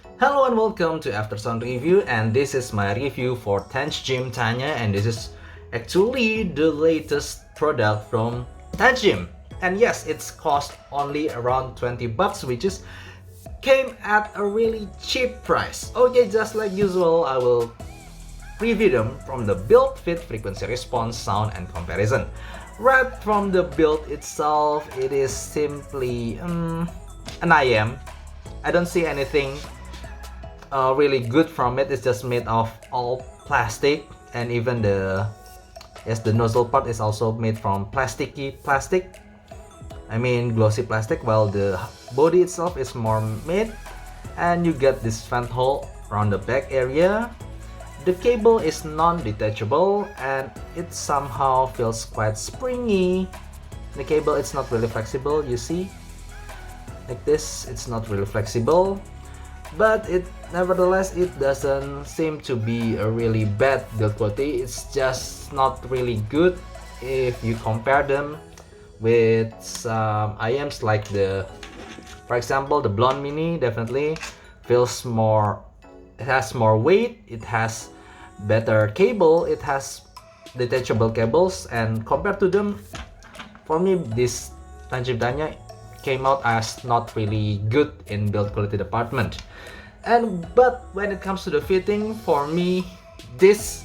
Hello and welcome to After Sound Review, and this is my review for Tanchjim Tanya, and this is actually the latest product from Tanchjim. And yes, it's cost only around 20 bucks, which is came at a really cheap price. Okay, just like usual, I will review them from the build, fit, frequency response, sound, and comparison. Right from the build itself, it is simply an IM. I don't see anything really good from it. It's just made of all plastic, and even the nozzle part is also made from plasticky plastic. I mean glossy plastic, while the body itself is more made, and you get this vent hole around the back area. The cable is non-detachable and it somehow feels quite springy. The cable is not really flexible, you see? Like this, it's not really flexible. But nevertheless, it doesn't seem to be a really bad build quality. It's just not really good if you compare them with some IMs like for example, the Blon Mini. Definitely feels more. It has more weight. It has better cable. It has detachable cables, and compared to them, for me, this Tanchjim Tanya came out as not really good in build quality department. But when it comes to the fitting, for me, this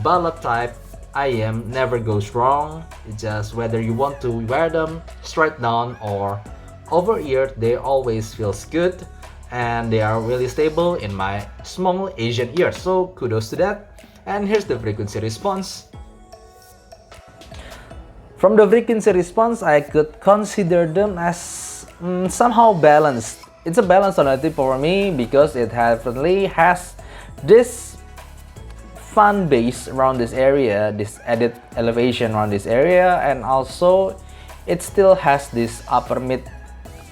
ballot type IM never goes wrong. It's just whether you want to wear them straight down or over ear, they always feels good, and they are really stable in my small Asian ear. So kudos to that. And here's the frequency response. From the frequency response, I could consider them as somehow balanced. It's a balanced tonality for me because it definitely has this fun bass around this area, this added elevation around this area, and also it still has this upper mid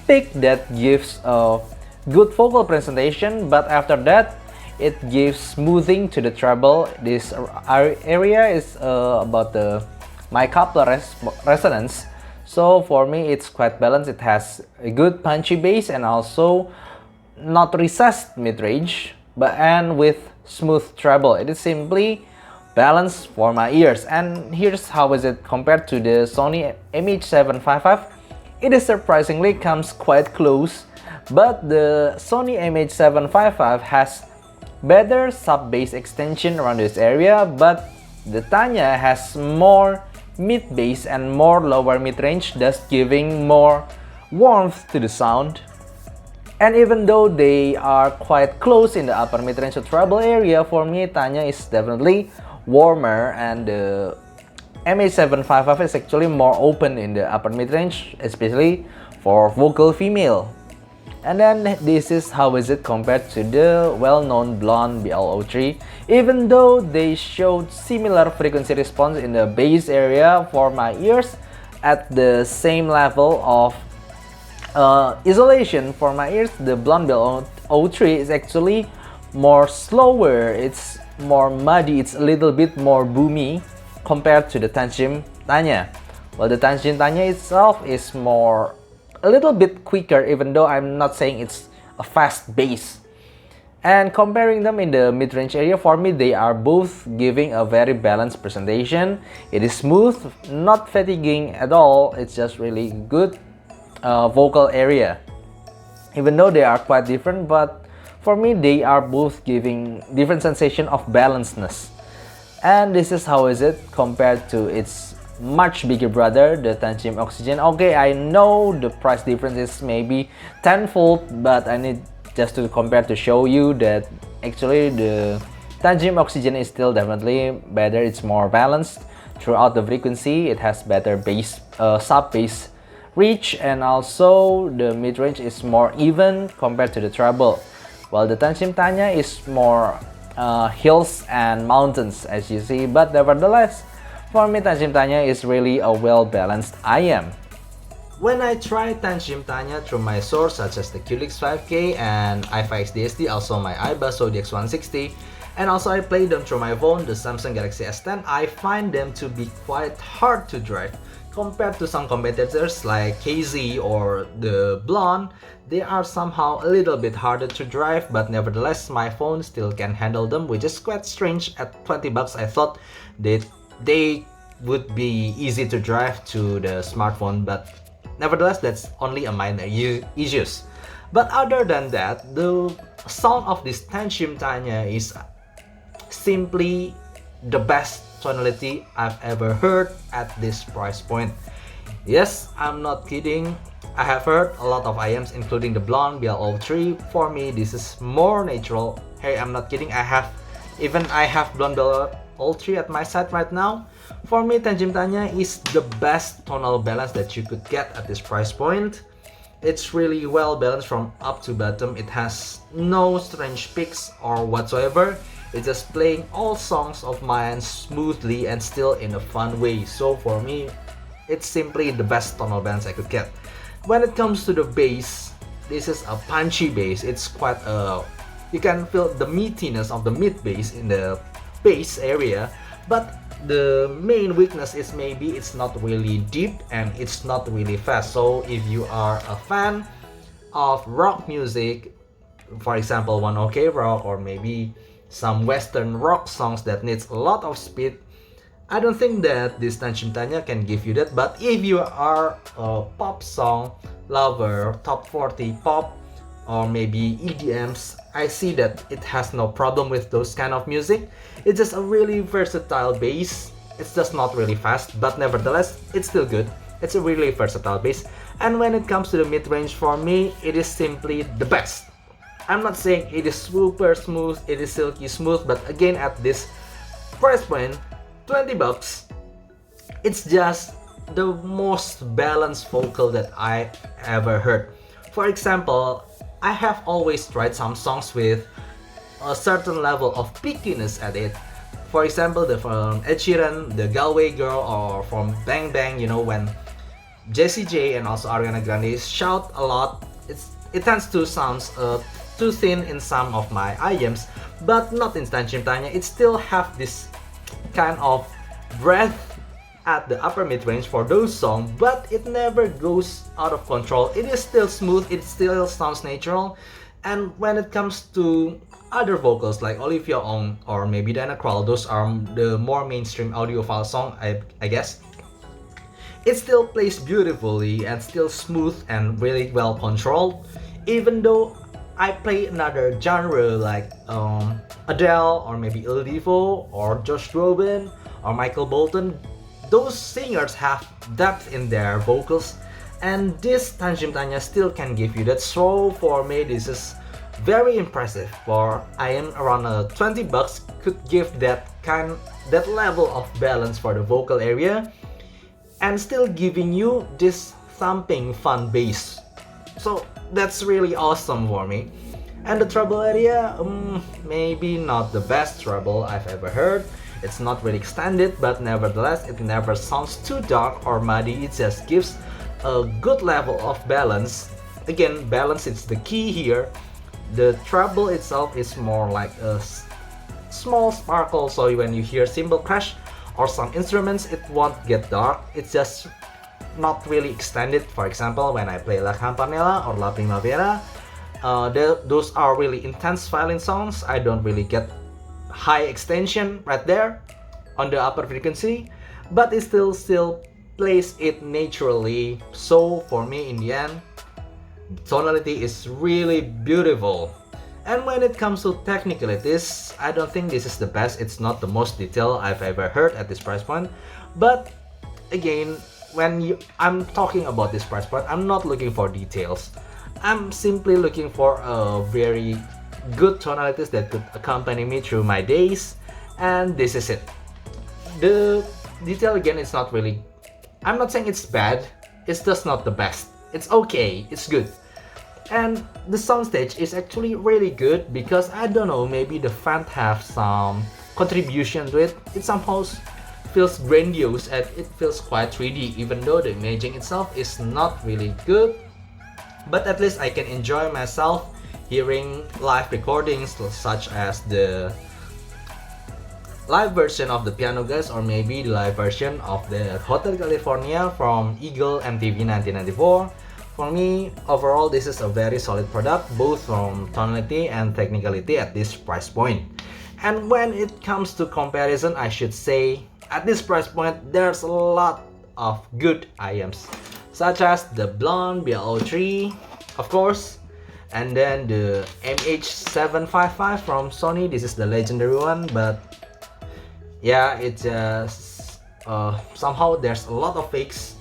peak that gives a good vocal presentation, but after that it gives smoothing to the treble. This area is about the mic coupler resonance. So for me, it's quite balanced. It has a good punchy bass and also not recessed mid-range, and with smooth treble. It is simply balanced for my ears. And here's how is it compared to the Sony MH755. It is surprisingly comes quite close, but the Sony MH755 has better sub-bass extension around this area, but the Tanya has more mid-bass and more lower mid-range, thus giving more warmth to the sound. And even though they are quite close in the upper mid-range to treble area, for me Tanya is definitely warmer, and the MH755 is actually more open in the upper mid-range, especially for vocal female. And then this is how is it compared to the well-known Blon bl03. Even though they showed similar frequency response in the bass area, for my ears at the same level of isolation for my ears, the Blon bl03 is actually more slower, it's more muddy, it's a little bit more boomy compared to the Tanchjim Tanya. While the Tanchjim Tanya itself is a little bit quicker, even though I'm not saying it's a fast bass. And comparing them in the mid-range area, for me they are both giving a very balanced presentation. It is smooth, not fatiguing at all. It's just really good vocal area. Even though they are quite different, but for me they are both giving different sensation of balancedness. And this is how is it compared to its much bigger brother, the Tanchjim Oxygen. Okay, I know the price difference is maybe tenfold, but I need just to compare to show you that actually the Tanchjim Oxygen is still definitely better. It's more balanced throughout the frequency. It has better bass, sub-bass reach, and also the mid-range is more even compared to the treble. While the Tanchjim Tanya is more hills and mountains, as you see, but nevertheless, for me, Tanchjim Tanya is really a well-balanced IM. When I try Tanchjim Tanya through my source such as the QLix 5K and i5X DSD, also my iBus DX160, And also I play them through my phone, the Samsung Galaxy S10. I find them to be quite hard to drive compared to some competitors like KZ or the Blon. They are somehow a little bit harder to drive, but nevertheless my phone still can handle them, which is quite strange. At 20 bucks I thought they would be easy to drive to the smartphone, but nevertheless that's only a minor issues. But other than that, the sound of this Tanchjim Tanya is simply the best tonality I've ever heard at this price point. Yes, I'm not kidding. I have heard a lot of IMs including the Blon, bl03. For me, this is more natural. Hey, I'm not kidding. I have Blon bl03 at my side right now. For me, Tanchjim Tanya is the best tonal balance that you could get at this price point. It's really well balanced from up to bottom. It has no strange peaks or whatsoever. It's just playing all songs of mine smoothly and still in a fun way. So for me, it's simply the best tonal balance I could get. When it comes to the bass, this is a punchy bass. It's quite you can feel the meatiness of the mid bass in the bass area, but the main weakness is maybe it's not really deep and it's not really fast. So if you are a fan of rock music, for example One OK Rock or maybe some western rock songs that needs a lot of speed, I don't think that this Tanchjim Tanya can give you that. But if you are a pop song lover, top 40 pop or maybe EDMs, I see that it has no problem with those kind of music. It's just a really versatile bass. It's just not really fast, but nevertheless, it's still good. It's a really versatile bass. And when it comes to the mid-range, for me, it is simply the best. I'm not saying it is super smooth, it is silky smooth, but again, at this price point, 20 bucks, it's just the most balanced vocal that I ever heard. For example, I have always tried some songs with a certain level of peakiness at it. For example, from Ed Sheeran, the Galway Girl, or from Bang Bang, you know, when Jessie J and also Ariana Grande shout a lot, it tends to sound too thin in some of my IMs, but not in Tanchjim Tanya. It still have this kind of breath at the upper mid-range for those songs, but it never goes out of control. It is still smooth, it still sounds natural. And when it comes to other vocals like Olivia Ong or maybe Diana Krall, those are the more mainstream audiophile song, I guess. It still plays beautifully and still smooth and really well controlled. Even though I play another genre like Adele or maybe Il Divo or Josh Groban or Michael Bolton, those singers have depth in their vocals, and this Tanchjim Tanya still can give you that. So for me, this is very impressive. For I am around 20 bucks could give that level of balance for the vocal area and still giving you this thumping fun bass. So that's really awesome for me. And the treble area, maybe not the best treble I've ever heard. It's not really extended, but nevertheless it never sounds too dark or muddy. It just gives a good level of balance. Again, balance is the key here. The treble itself is more like a small sparkle, so when you hear cymbal crash or some instruments, it won't get dark. It's just not really extended. For example, when I play La Campanella or La Primavera, those are really intense violin songs. I don't really get high extension right there on the upper frequency, but it still plays it naturally. So for me, in the end, tonality is really beautiful. And when it comes to technicalities, I don't think this is the best. It's not the most detailed I've ever heard at this price point. But again, I'm talking about this price point, I'm not looking for details. I'm simply looking for a very good tonalities that could accompany me through my days, and this is it. The detail, again, it's not really, I'm not saying it's bad, it's just not the best. It's okay, it's good. And the soundstage is actually really good because, I don't know, maybe the fans have some contribution to it. It somehow feels grandiose and it feels quite 3D, even though the imaging itself is not really good. But at least I can enjoy myself hearing live recordings such as the live version of the piano guys, or maybe the live version of the Hotel California from Eagle MTV 1994. For me, overall, this is a very solid product, both from tonality and technicality at this price point. And when it comes to comparison, I should say, at this price point, there's a lot of good IEMs, such as the Blon bl03, of course, and then the MH755 from Sony. This is the legendary one, but yeah, it just somehow there's a lot of fakes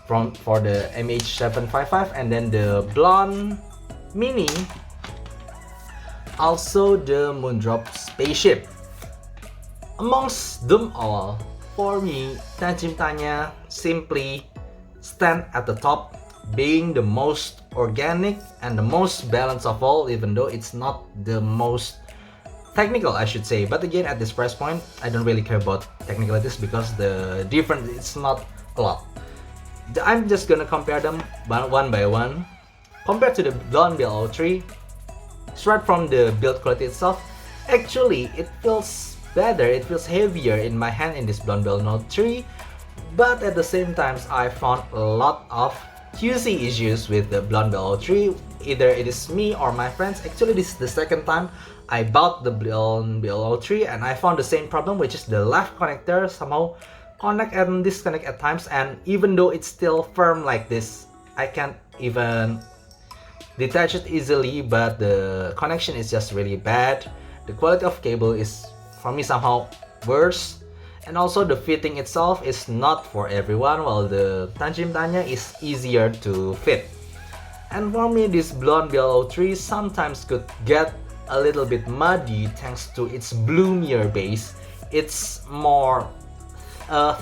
for the MH755, and then the Blon Mini, also the Moondrop Spaceship. Amongst them all, for me, Tanchjim Tanya simply stand at the top, being the most organic and the most balanced of all, even though it's not the most technical, I should say. But again, at this price point, I don't really care about technicalities because the difference is not a lot. I'm just gonna compare them one by one. Compared to the Blon bl03, straight from the build quality itself, actually it feels better, it feels heavier in my hand in this Blon bl03. But at the same time, I found a lot of QC issues with the Blon bl03. Either it is me or my friends. Actually, this is the second time I bought the Blon bl03 and I found the same problem, which is the left connector somehow connect and disconnect at times, and even though it's still firm like this, I can't even detach it easily, but the connection is just really bad. The quality of cable is, for me, somehow worse, and also the fitting itself is not for everyone, while the Tanchjim Tanya is easier to fit. And for me, this Blon bl03 sometimes could get a little bit muddy thanks to its bloomier bass. It's more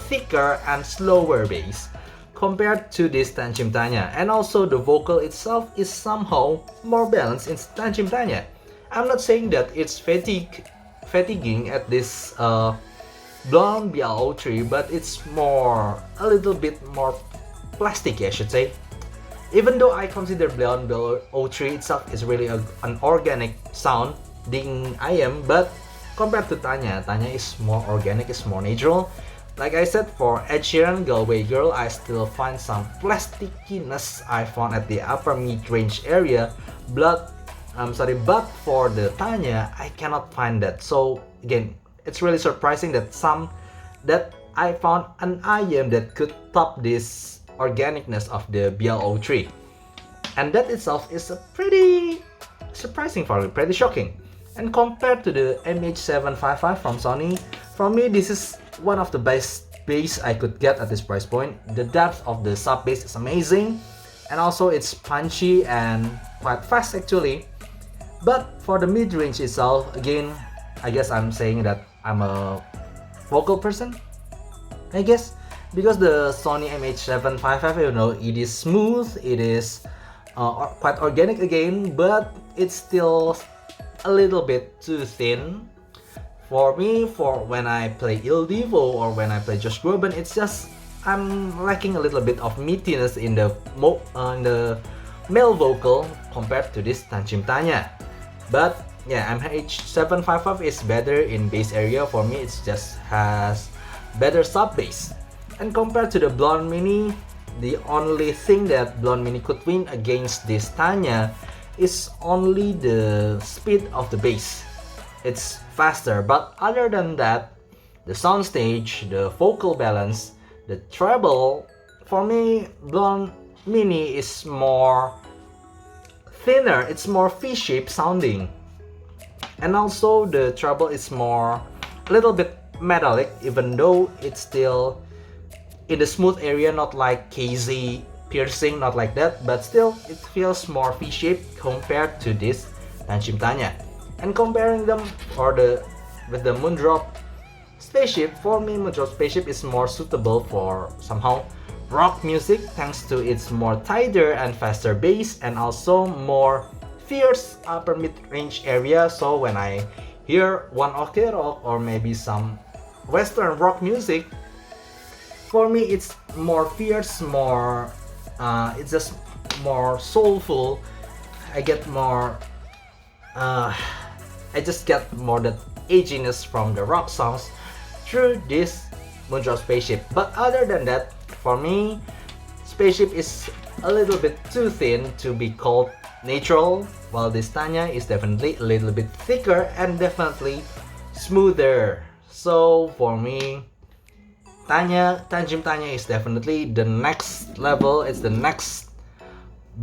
thicker and slower bass compared to this Tanchjim Tanya, and also the vocal itself is somehow more balanced in Tanchjim Tanya. I'm not saying that it's fatiguing at this Blon bl03, but it's a little bit more plasticky, I should say. Even though I consider Blon bl03 itself is really an organic sound ding IEM, but compared to Tanya is more organic, is more natural. Like I said, for Ed Sheeran, Galway Girl, I still find some plasticiness I found at the upper mid-range area, but for the Tanya, I cannot find that. So again, it's really surprising that I found an IEM that could top this organicness of the bl03, and that itself is a pretty surprising for me, pretty shocking. And compared to the MH755 from Sony, for me this is one of the best bass I could get at this price point. The depth of the sub bass is amazing, and also it's punchy and quite fast actually. But for the mid-range itself, again, I guess I'm saying that I'm a vocal person, I guess, because the Sony MH755, you know, it is smooth, it is quite organic again, but it's still a little bit too thin for me. For when I play Il Divo or when I play Josh Groban, it's just I'm lacking a little bit of meatiness in the male vocal compared to this Tanchjim Tanya. But yeah, MH755 is better in bass area. For me, it just has better sub bass. And compared to the Blon Mini, the only thing that Blon Mini could win against this Tanya is only the speed of the bass. It's faster, but other than that, the soundstage, the vocal balance, the treble, for me, Blon Mini is more thinner, it's more V-shaped sounding. And also the treble is a little bit metallic, even though it's still in the smooth area, not like KZ piercing, not like that, but still it feels more V-shaped compared to this Tanchjim Tanya. And comparing them with the Moondrop Spaceship, for me Moondrop Spaceship is more suitable for somehow rock music thanks to its more tighter and faster bass, and also more fierce upper mid-range area. So when I hear one ok rock or maybe some western rock music, for me it's more fierce, it's just more soulful. I just get more that edginess from the rock songs through this Moondrop Spaceship. But other than that, for me, Spaceship is a little bit too thin to be called natural, while this Tanya is definitely a little bit thicker and definitely smoother. So for me, Tanchjim Tanya is definitely the next level. It's the next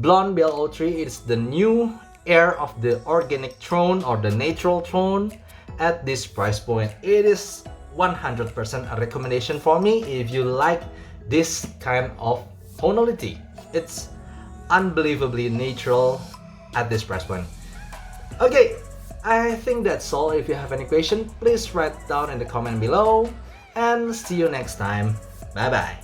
Blon bl03. It's the new heir of the organic throne or the natural throne at this price point. It is 100% a recommendation for me if you like this kind of tonality. It's unbelievably natural at this price point. Okay, I think that's all. If you have any question, please write down in the comment below, and see you next time. Bye bye.